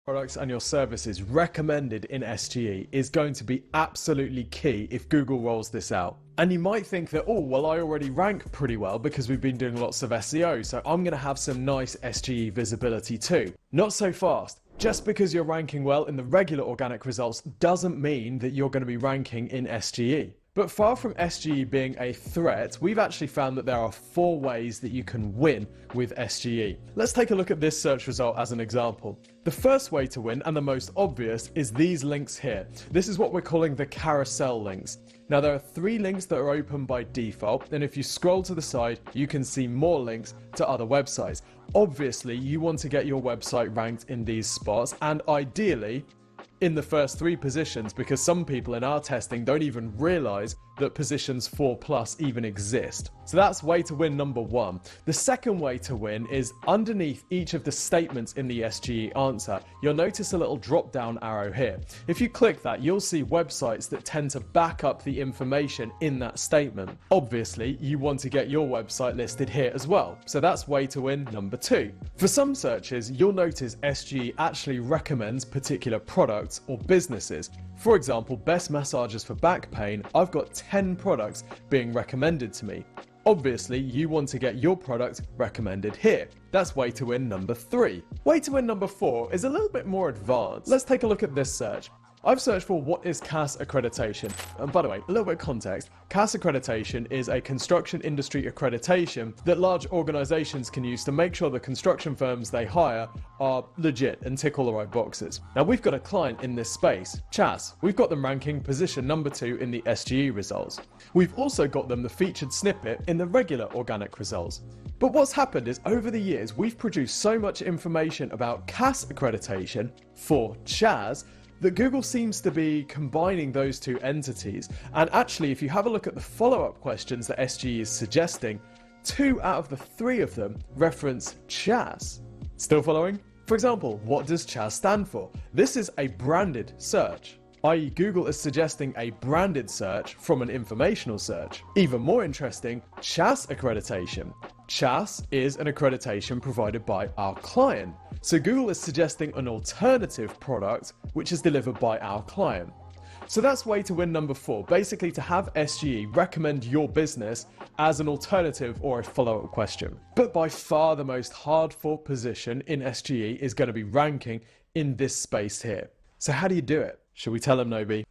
products and your services recommended in SGE is going to be absolutely key if Google rolls this out. And you might think that, oh, well, I already rank pretty well because we've been doing lots of SEO, so I'm going to have some nice SGE visibility too. Not so fast. Just because you're ranking well in the regular organic results doesn't mean that you're going to be ranking in SGE. But far from SGE being a threat, we've actually found that there are 4 ways that you can win with SGE. Let's take a look at this search result as an example. The first way to win, and the most obvious, is these links here. This is what we're calling the carousel links. Now there are 3 links that are open by default, and if you scroll to the side, you can see more links to other websites. Obviously, you want to get your website ranked in these spots, and ideally, in the first 3 positions, because some people in our testing don't even realize that positions 4+ even exist. So that's way to win number 1. The second way to win is underneath each of the statements in the SGE answer, you'll notice a little drop down arrow here. If you click that, you'll see websites that tend to back up the information in that statement. Obviously, you want to get your website listed here as well. So that's way to win number 2. For some searches, you'll notice SGE actually recommends particular products or businesses. For example, best massages for back pain, I've got 10 products being recommended to me. Obviously, you want to get your product recommended here. That's way to win number 3. Way to win number 4 is a little bit more advanced. Let's take a look at this search. I've searched for what is CAS accreditation. And by the way, a little bit of context. CAS accreditation is a construction industry accreditation that large organizations can use to make sure the construction firms they hire are legit and tick all the right boxes. Now we've got a client in this space, CHAS. We've got them ranking position number 2 in the SGE results. We've also got them the featured snippet in the regular organic results. But what's happened is over the years, we've produced so much information about CAS accreditation for CHAS that Google seems to be combining those 2 entities. And actually, if you have a look at the follow-up questions that SGE is suggesting, 2 out of the 3 of them reference CHAS. Still following? For example, what does CHAS stand for? This is a branded search, i.e. Google is suggesting a branded search from an informational search. Even more interesting, CHAS accreditation. CHAS is an accreditation provided by our client. So Google is suggesting an alternative product which is delivered by our client. So that's way to win number 4, basically to have SGE recommend your business as an alternative or a follow-up question. But by far the most hard-fought position in SGE is going to be ranking in this space here. So how do you do it? Should we tell them, Nobi?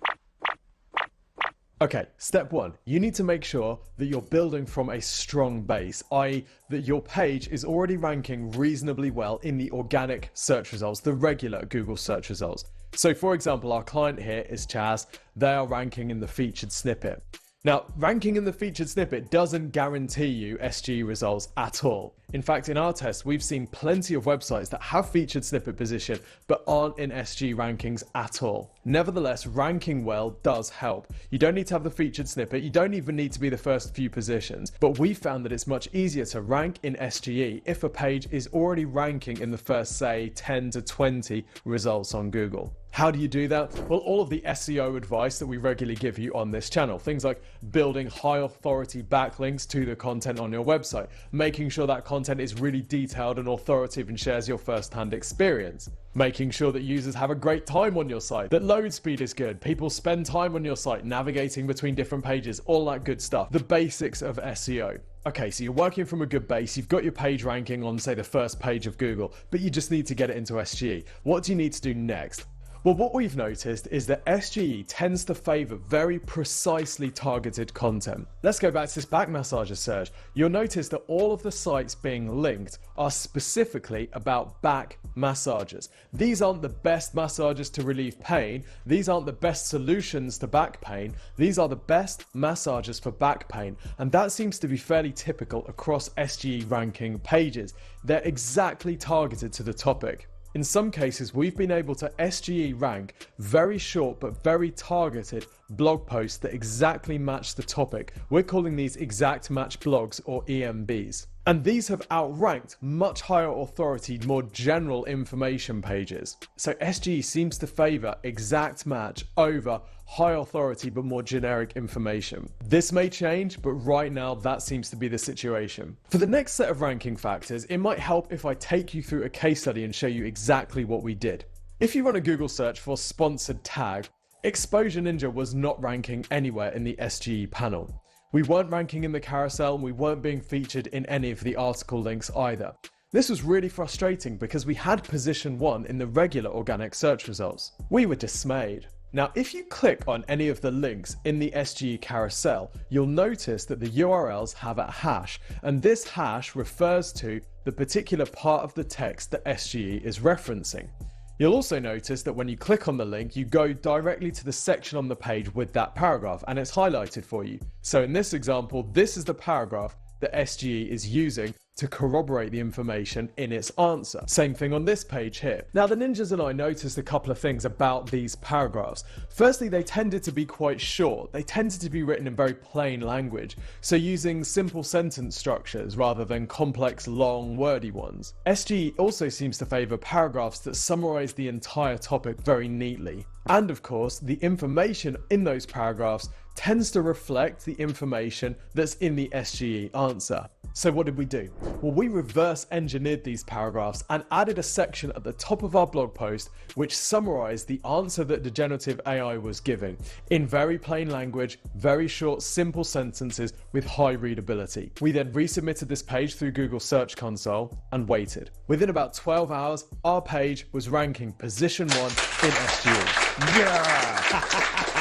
Okay, step 1, you need to make sure that you're building from a strong base, i.e. that your page is already ranking reasonably well in the organic search results, the regular Google search results. So for example, our client here is CHAS, they are ranking in the featured snippet. Now, ranking in the featured snippet doesn't guarantee you SGE results at all. In fact, in our test, we've seen plenty of websites that have featured snippet position but aren't in SGE rankings at all. Nevertheless, ranking well does help. You don't need to have the featured snippet, you don't even need to be the first few positions, but we found that it's much easier to rank in SGE if a page is already ranking in the first, say, 10 to 20 results on Google. How do you do that? Well, all of the SEO advice that we regularly give you on this channel. Things like building high authority backlinks to the content on your website, making sure that content is really detailed and authoritative and shares your first-hand experience, making sure that users have a great time on your site, that load speed is good, people spend time on your site navigating between different pages, all that good stuff. The basics of SEO. Okay, so you're working from a good base, you've got your page ranking on, say, the first page of Google, but you just need to get it into SGE. What do you need to do next? Well, what we've noticed is that SGE tends to favor very precisely targeted content. Let's go back to this back massager search. You'll notice that all of the sites being linked are specifically about back massages. These aren't the best massages to relieve pain. These aren't the best solutions to back pain. These are the best massages for back pain. And that seems to be fairly typical across SGE ranking pages. They're exactly targeted to the topic. In some cases, we've been able to SGE rank very short but very targeted blog posts that exactly match the topic. We're calling these exact match blogs or EMBs. And these have outranked much higher authority, more general information pages. So SGE seems to favor exact match over high authority but more generic information. This may change, but right now that seems to be the situation. For the next set of ranking factors, it might help if I take you through a case study and show you exactly what we did. If you run a Google search for sponsored tag, Exposure Ninja was not ranking anywhere in the SGE panel. We weren't ranking in the carousel, and we weren't being featured in any of the article links either. This was really frustrating because we had position 1 in the regular organic search results. We were dismayed. Now, if you click on any of the links in the SGE carousel, you'll notice that the URLs have a hash, and this hash refers to the particular part of the text that SGE is referencing. You'll also notice that when you click on the link, you go directly to the section on the page with that paragraph, and it's highlighted for you. So in this example, this is the paragraph that SGE is using to corroborate the information in its answer. Same thing on this page here. Now, the ninjas and I noticed a couple of things about these paragraphs. Firstly, they tended to be quite short. They tended to be written in very plain language, so using simple sentence structures rather than complex, long, wordy ones. SGE also seems to favor paragraphs that summarize the entire topic very neatly. And of course, the information in those paragraphs tends to reflect the information that's in the SGE answer. So what did we do? Well, we reverse engineered these paragraphs and added a section at the top of our blog post which summarized the answer that the generative AI was giving in very plain language, very short, simple sentences with high readability. We then resubmitted this page through Google Search Console and waited. Within about 12 hours, our page was ranking position 1 in SGE. Yeah!